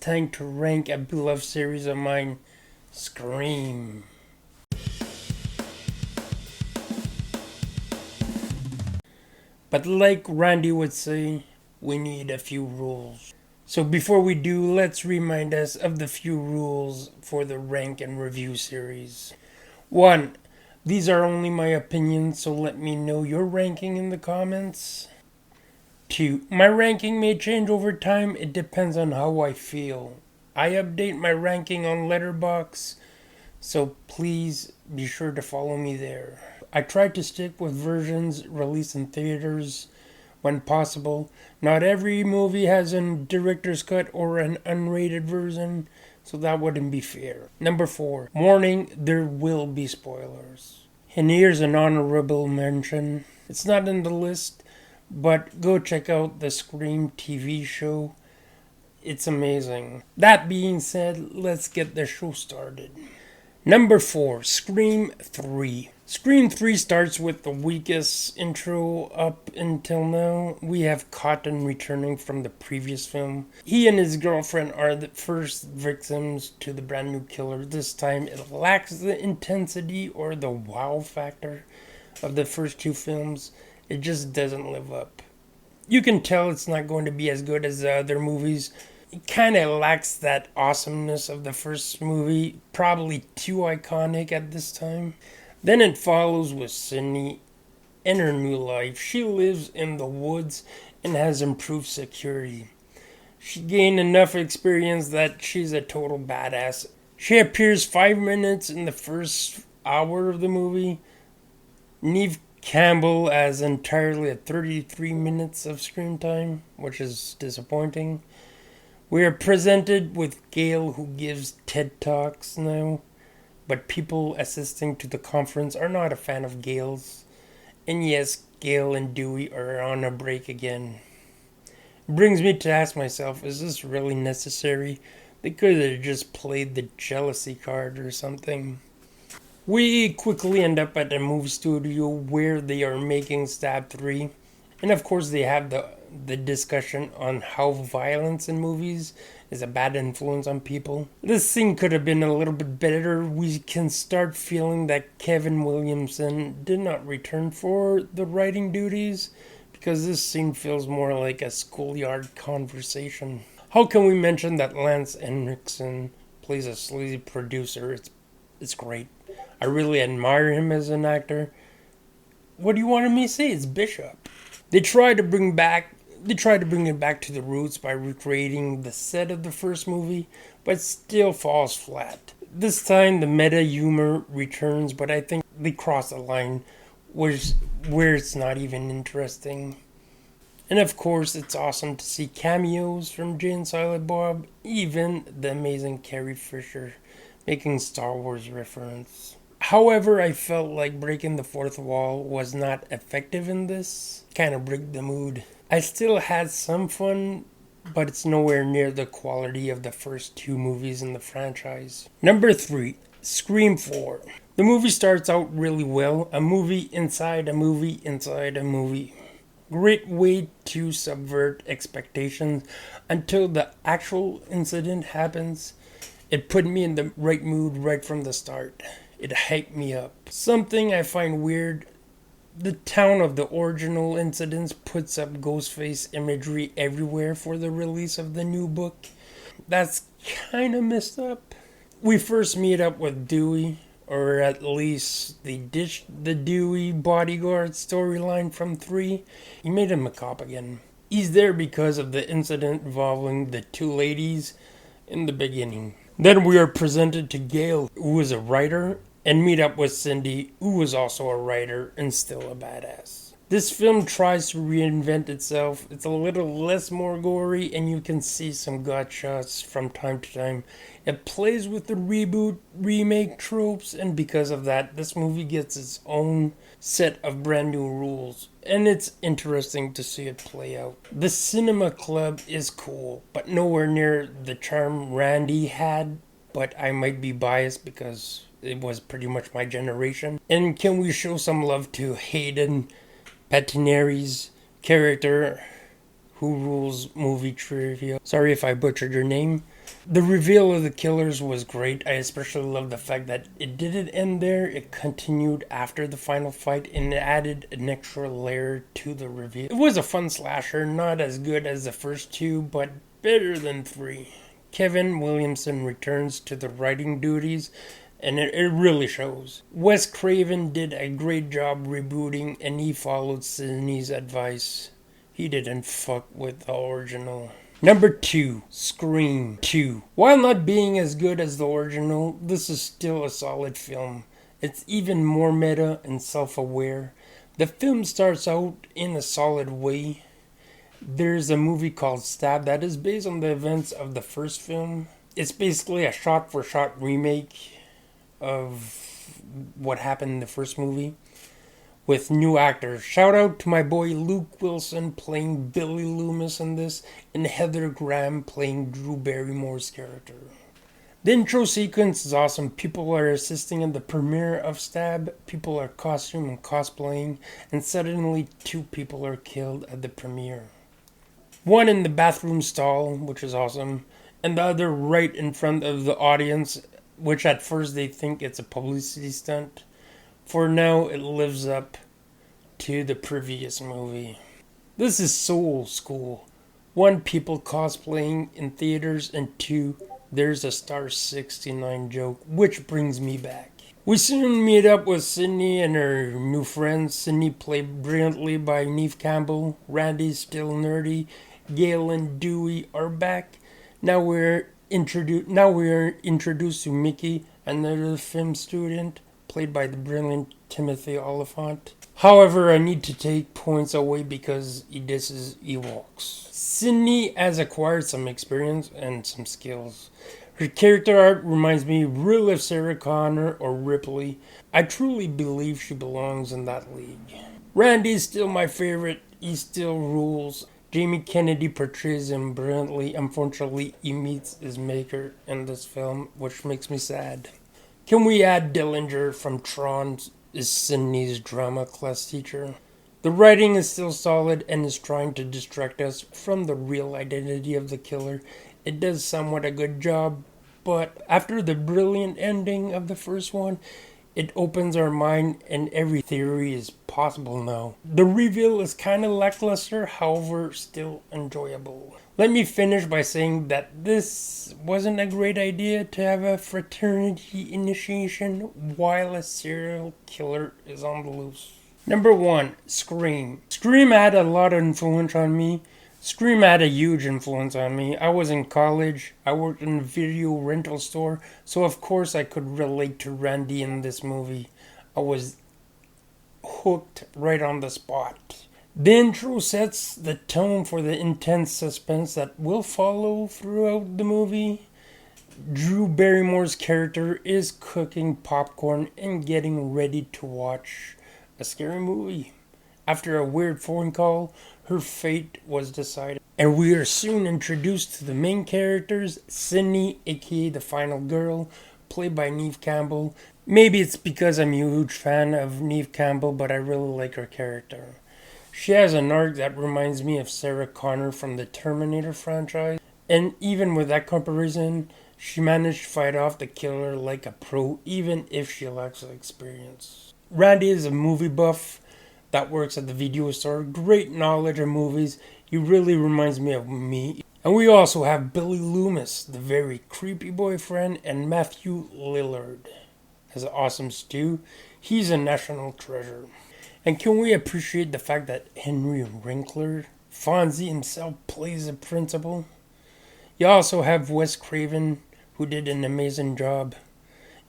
time to rank a beloved series of mine, Scream. But like Randy would say, we need a few rules. So before we do, let's remind us of the few rules for the rank and review series. 1. These are only my opinions, so let me know your ranking in the comments. 2. My ranking may change over time, it depends on how I feel. I update my ranking on Letterboxd, so please be sure to follow me there. I try to stick with versions released in theaters when possible. Not every movie has a director's cut or an unrated version, so that wouldn't be fair. Number 4. Warning, there will be spoilers. And here's an honorable mention. It's not in the list, but go check out the Scream TV show. It's amazing. That being said, let's get the show started. Number 4, Scream 3. Scream 3 starts with the weakest intro up until now. We have Courteney returning from the previous film. He and his girlfriend are the first victims to the brand new killer. This time it lacks the intensity or the wow factor of the first two films. It just doesn't live up. You can tell it's not going to be as good as the other movies. It kind of lacks that awesomeness of the first movie, probably too iconic at this time. Then it follows with Sydney in her new life. She lives in the woods and has improved security. She gained enough experience that she's a total badass. She appears 5 minutes in the first hour of the movie. Neve Campbell has entirely 33 minutes of screen time, which is disappointing. We are presented with Gail, who gives TED Talks now, but people assisting to the conference are not a fan of Gail's. And yes, Gail and Dewey are on a break again. It brings me to ask myself, is this really necessary? They could have just played the jealousy card or something. We quickly end up at a movie studio where they are making Stab 3. And of course they have the discussion on how violence in movies is a bad influence on people. This scene could have been a little bit better. We can start feeling that Kevin Williamson did not return for the writing duties, because this scene feels more like a schoolyard conversation. How can we mention that Lance Henriksen plays a sleazy producer? It's great. I really admire him as an actor. What do you want me to say? It's Bishop. They try to bring it back to the roots by recreating the set of the first movie, but still falls flat. This time the meta humor returns, but I think they cross a line where it's not even interesting. And of course, it's awesome to see cameos from Jay and Silent Bob, even the amazing Carrie Fisher making Star Wars reference. However, I felt like breaking the fourth wall was not effective in this. Kind of broke the mood. I still had some fun, but it's nowhere near the quality of the first two movies in the franchise. Number 3, Scream 4. The movie starts out really well. A movie inside a movie inside a movie. Great way to subvert expectations until the actual incident happens. It put me in the right mood right from the start. It hyped me up. Something I find weird, the town of the original incidents puts up Ghostface imagery everywhere for the release of the new book. That's kind of messed up. We first meet up with Dewey, or at least they ditched the Dewey bodyguard storyline from 3. He made him a cop again. He's there because of the incident involving the two ladies in the beginning. Then we are presented to Gail, who is a writer, and meet up with Cindy, who was also a writer and still a badass. This film tries to reinvent itself. It's a little less more gory, and you can see some gut shots from time to time. It plays with the reboot, remake tropes, and because of that, this movie gets its own set of brand new rules, and it's interesting to see it play out. The cinema club is cool, but nowhere near the charm Randy had, but I might be biased because it was pretty much my generation. And can we show some love to Hayden Patineri's character, who rules movie trivia? Sorry if I butchered your name. The reveal of the killers was great. I especially love the fact that it didn't end there. It continued after the final fight and it added an extra layer to the reveal. It was a fun slasher, not as good as the first two, but better than 3. Kevin Williamson returns to the writing duties, and it really shows. Wes Craven did a great job rebooting, and he followed Sidney's advice. He didn't fuck with the original. Number 2, Scream 2. While not being as good as the original, this is still a solid film. It's even more meta and self-aware. The film starts out in a solid way. There's a movie called Stab that is based on the events of the first film. It's basically a shot-for-shot remake of what happened in the first movie with new actors. Shout out to my boy Luke Wilson playing Billy Loomis in this, and Heather Graham playing Drew Barrymore's character. The intro sequence is awesome. People are assisting in the premiere of Stab. People are costume and cosplaying, and suddenly 2 people are killed at the premiere. One in the bathroom stall, which is awesome, and the other right in front of the audience, which at first they think it's a publicity stunt. For now, it lives up to the previous movie. This is so old school. 1, people cosplaying in theaters, and 2, there's a Star 69 joke, which brings me back. We soon meet up with Sydney and her new friends. Sydney played brilliantly by Neve Campbell. Randy's still nerdy. Gail and Dewey are back. Now we're introduced to Mickey, another film student, played by the brilliant Timothy Oliphant. However, I need to take points away because he disses Ewoks. Sydney has acquired some experience and some skills. Her character art reminds me really of Sarah Connor or Ripley. I truly believe she belongs in that league. Randy is still my favorite. He still rules. Jamie Kennedy portrays him brilliantly. Unfortunately, he meets his maker in this film, which makes me sad. Can we add Dillinger from Tron is Sydney's drama class teacher? The writing is still solid and is trying to distract us from the real identity of the killer. It does somewhat a good job, but after the brilliant ending of the first one, it opens our mind and every theory is possible now. The reveal is kind of lackluster, however, still enjoyable. Let me finish by saying that this wasn't a great idea to have a fraternity initiation while a serial killer is on the loose. Number 1, Scream. Scream had a lot of influence on me. Scream had a huge influence on me. I was in college, I worked in a video rental store, so of course I could relate to Randy in this movie. I was hooked right on the spot. The intro sets the tone for the intense suspense that will follow throughout the movie. Drew Barrymore's character is cooking popcorn and getting ready to watch a scary movie. After a weird phone call, her fate was decided. And we are soon introduced to the main characters, Sydney, aka the final girl, played by Neve Campbell. Maybe it's because I'm a huge fan of Neve Campbell, but I really like her character. She has an arc that reminds me of Sarah Connor from the Terminator franchise. And even with that comparison, she managed to fight off the killer like a pro, even if she lacks experience. Randy is a movie buff that works at the video store. Great knowledge of movies. He really reminds me of me. And we also have Billy Loomis, the very creepy boyfriend, and Matthew Lillard as awesome Stu. He's a national treasure. And can we appreciate the fact that Henry Winkler, Fonzie himself, plays a principal? You also have Wes Craven, who did an amazing job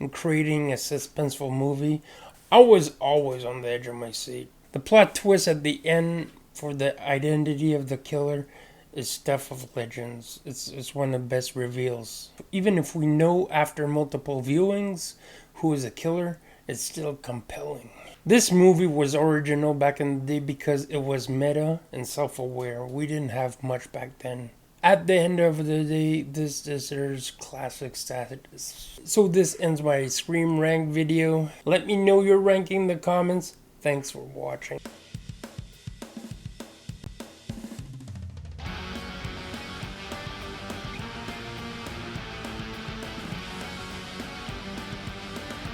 in creating a suspenseful movie. I was always on the edge of my seat. The plot twist at the end for the identity of the killer is stuff of legends. It's one of the best reveals. Even if we know after multiple viewings who is the killer, it's still compelling. This movie was original back in the day because it was meta and self-aware. We didn't have much back then. At the end of the day, this deserves classic status. So this ends my Scream rank video. Let me know your ranking in the comments. Thanks for watching.